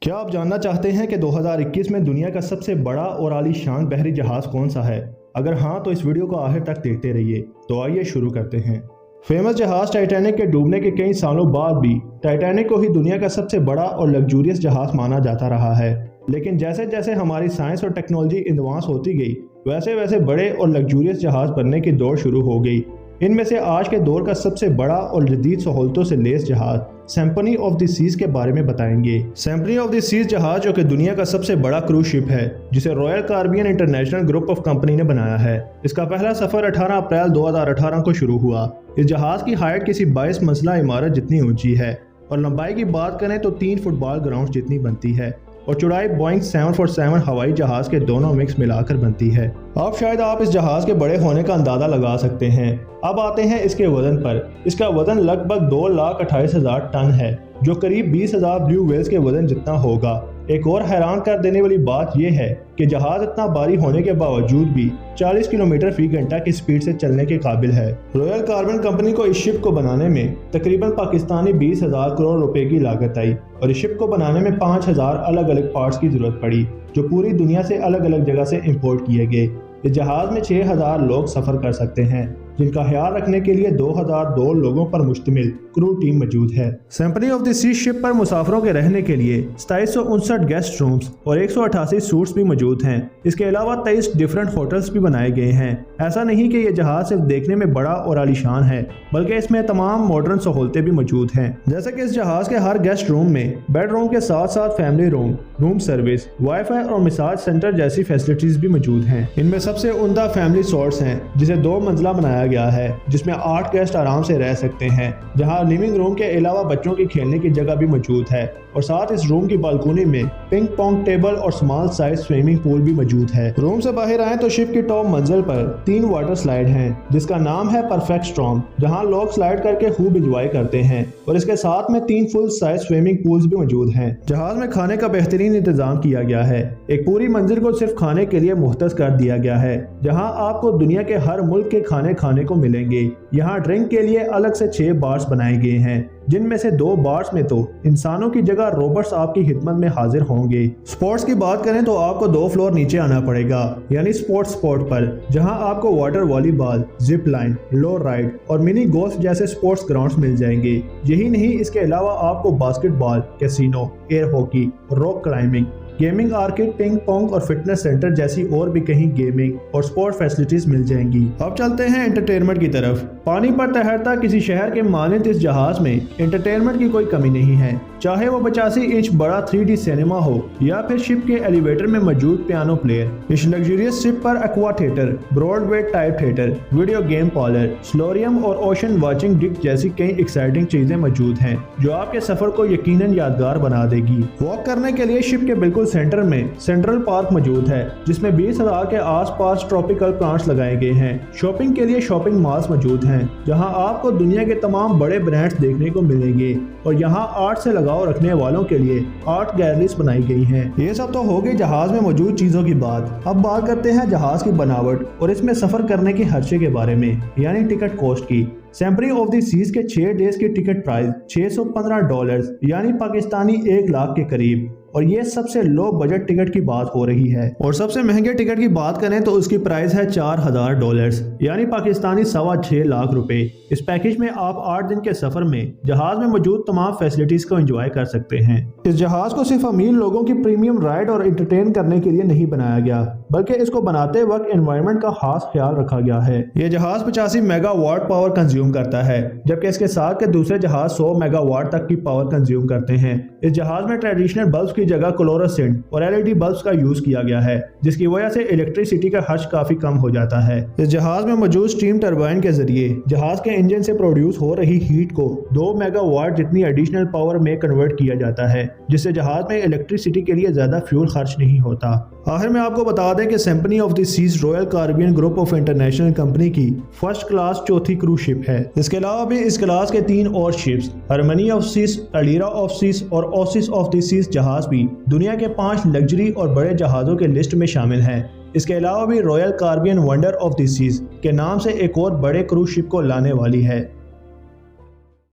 क्या आप जानना चाहते हैं कि 2021 में दुनिया का सबसे बड़ा और आलीशान बहरी जहाज़ कौन सा है? अगर हाँ तो इस वीडियो को आखिर तक देखते रहिए। तो आइए शुरू करते हैं। फेमस जहाज़ टाइटैनिक के डूबने के कई सालों बाद भी टाइटैनिक को ही दुनिया का सबसे बड़ा और लग्जूरियस जहाज़ माना जाता रहा है। लेकिन जैसे जैसे हमारी साइंस और टेक्नोलॉजी एडवांस होती गई, वैसे वैसे बड़े और लग्जूरियस जहाज़ बनने की दौड़ शुरू हो गई। इनमें से आज के दौर का सबसे बड़ा और जदीद सहूलतों से लैस जहाज सिम्फनी ऑफ द सीज के बारे में बताएंगे। सिम्फनी ऑफ द सीज जहाज जो कि दुनिया का सबसे बड़ा क्रूज शिप है, जिसे royal Caribbean international group of company ने बनाया है। इसका पहला सफर 18 अप्रैल 2018 को शुरू हुआ। इस जहाज की हाइट किसी 22 मंजिला इमारत जितनी ऊंची है और लंबाई की बात करें तो 3 फुटबॉल ग्राउंड जितनी बनती है और चौड़ाई बोइंग 747 हवाई जहाज के दोनों मिक्स मिलाकर बनती है। अब शायद आप इस जहाज के बड़े होने का अंदाजा लगा सकते हैं। अब आते हैं इसके वजन पर। इसका वजन लगभग 2,28,000 टन है, जो करीब 20,000 ब्लू व्हेल्स के वजन जितना होगा। एक और हैरान कर देने वाली बात यह है कि जहाज इतना भारी होने के बावजूद भी 40 किलोमीटर फी घंटा की स्पीड से चलने के काबिल है। रॉयल कैरिबियन कंपनी को इस शिप को बनाने में तकरीबन पाकिस्तानी 20,000 करोड़ रुपए की लागत आई और इस शिप को बनाने में 5,000 अलग अलग पार्ट्स की जरूरत पड़ी, जो पूरी दुनिया से अलग अलग जगह से इंपोर्ट किए गए। इस जहाज में 6,000 लोग सफर कर सकते हैं, जिनका ख्याल रखने के लिए 2,002 लोगों पर मुश्तमिल क्रू टीम मौजूद है। Symphony of the Seas ship पर मुसाफिरों के रहने के लिए 2759 गेस्ट रूम्स और 188 सूट्स भी मौजूद हैं। इसके अलावा 23 डिफरेंट होटल्स भी बनाए गए हैं। ऐसा नहीं कि यह जहाज सिर्फ देखने में बड़ा और आलीशान है, बल्कि इसमें तमाम मॉडर्न सहूलतें भी मौजूद हैं। जैसे कि इस जहाज के हर गेस्ट रूम में बेडरूम के साथ साथ फैमिली रूम सर्विस, वाईफाई और मसाज सेंटर जैसी फैसिलिटीज भी मौजूद हैं। इनमें सबसे उम्दा फैमिली सोर्स हैं, जिसे 2 मंजिला बनाया गया है, जिसमें 8 गेस्ट आराम से रह सकते हैं, जहां लिविंग रूम के अलावा बच्चों की खेलने की जगह भी मौजूद है और साथ इस रूम की बालकनी में पिंग पोंग टेबल और स्मॉल साइज स्विमिंग पूल भी मौजूद है। रूम से बाहर आए तो शिप की टॉप मंजिल पर 3 वाटर स्लाइड हैं, जिसका नाम है परफेक्ट स्टॉर्म, जहां लोग स्लाइड करके खूब एंजॉय करते हैं और इसके साथ में 3 फुल साइज स्विमिंग पूल्स भी मौजूद हैं। जहाज में खाने का बेहतरीन इंतजाम किया गया है। एक पूरी मंजिल को सिर्फ खाने के लिए मुख्तस कर दिया गया है, जहाँ आपको दुनिया के हर मुल्क के खाने को मिलेंगे। यहाँ ड्रिंक के लिए अलग से 6 बार्स बनाए गए हैं, जिनमें से 2 बार्स में तो इंसानों की जगह रोबोट्स आपकी खिदमत में हाजिर होंगे। स्पोर्ट्स की बात करें तो आपको 2 फ्लोर नीचे आना पड़ेगा, यानी स्पोर्ट्स स्पॉट पर, जहां आपको वाटर वॉलीबॉल, जिप लाइन, लो राइड और मिनी गोल्फ जैसे स्पोर्ट्स ग्राउंड्स मिल जाएंगे। यही नहीं, इसके अलावा आपको basketball, casino, air hockey, rock climbing, gaming arcade, ping pong और फिटनेस सेंटर जैसी और भी कहीं गेमिंग और स्पोर्ट फैसिलिटीज मिल जाएंगी। अब चलते हैं एंटरटेनमेंट की तरफ। पानी पर तैरता किसी शहर के मानंद इस जहाज में एंटरटेनमेंट की कोई कमी नहीं है, चाहे वो 85 इंच बड़ा 3D सिनेमा हो या फिर शिप के एलिवेटर में मौजूद पियानो प्लेयर। इस लग्जरियस शिप पर aqua theatre, Broadway type theatre, video game parlour, solarium और ओशन वाचिंग डिक जैसी कई एक्साइटिंग चीजें मौजूद हैं, जो आपके सफर को यकीनन यादगार बना देगी। वॉक करने के लिए शिप के बिल्कुल सेंटर में सेंट्रल पार्क मौजूद है, जिसमें 20,000 के आसपास ट्रॉपिकल प्लांट्स लगाए गए हैं। शॉपिंग के लिए शॉपिंग मॉल्स मौजूद हैं, जहां आपको दुनिया के तमाम बड़े ब्रांड्स देखने को मिलेंगे और यहां आर्ट से लगाव रखने वालों के लिए आर्ट गैलरीज बनाई गई हैं। ये सब तो हो गई जहाज में मौजूद चीजों की बात। अब बात करते हैं जहाज की बनावट और इसमें सफर करने के खर्चे के बारे में, यानी टिकट कॉस्ट की। सिम्फनी ऑफ द सीज के 6 डेज की टिकट प्राइस $615 यानी पाकिस्तानी 1 लाख के करीब, और ये सबसे लो बजट टिकट की बात हो रही है। और सबसे महंगे टिकट की बात करें तो उसकी प्राइस है $4,000 यानी पाकिस्तानी 6.25 लाख रुपए। इस पैकेज में आप 8 दिन के सफर में जहाज में मौजूद तमाम फैसिलिटीज को एंजॉय कर सकते हैं। इस जहाज को सिर्फ अमीर लोगों की प्रीमियम राइड और एंटरटेन करने के लिए नहीं बनाया गया, बल्कि इसको बनाते वक्त एनवायरनमेंट का खास ख्याल रखा गया है। ये जहाज 85 मेगावाट पावर कंज्यूम करता है, जबकि इसके साथ के दूसरे जहाज 100 मेगावाट तक की पावर कंज्यूम करते हैं। इस जहाज में ट्रेडिशनल बल्ब की जगह क्लोरोसेंट और LED बल्ब्स का यूज किया गया है, जिसकी वजह से इलेक्ट्रिसिटी का खर्च काफी कम हो जाता है। इस जहाज में मौजूद स्टीम टरबाइन के जरिए जहाज के इंजन से प्रोड्यूस हो रही हीट को 2 मेगावाट जितनी एडिशनल पावर में कन्वर्ट किया जाता है, जिससे जहाज में इलेक्ट्रिसिटी के लिए ज्यादा फ्यूल खर्च नहीं होता। आखिर में आपको बता दें कि Symphony of the Seas Royal Caribbean group of international company की फर्स्ट क्लास चौथी क्रूज शिप है। इसके अलावा भी इस क्लास के 3 और ships, Harmony of Seas, Allure of Seas और ओसिस ऑफ द सीज जहाज भी दुनिया के 5 लग्जरी और बड़े जहाजों के लिस्ट में शामिल हैं। इसके अलावा भी Royal Caribbean Wonder of the Seas के नाम से एक और बड़े क्रूज शिप को लाने वाली है।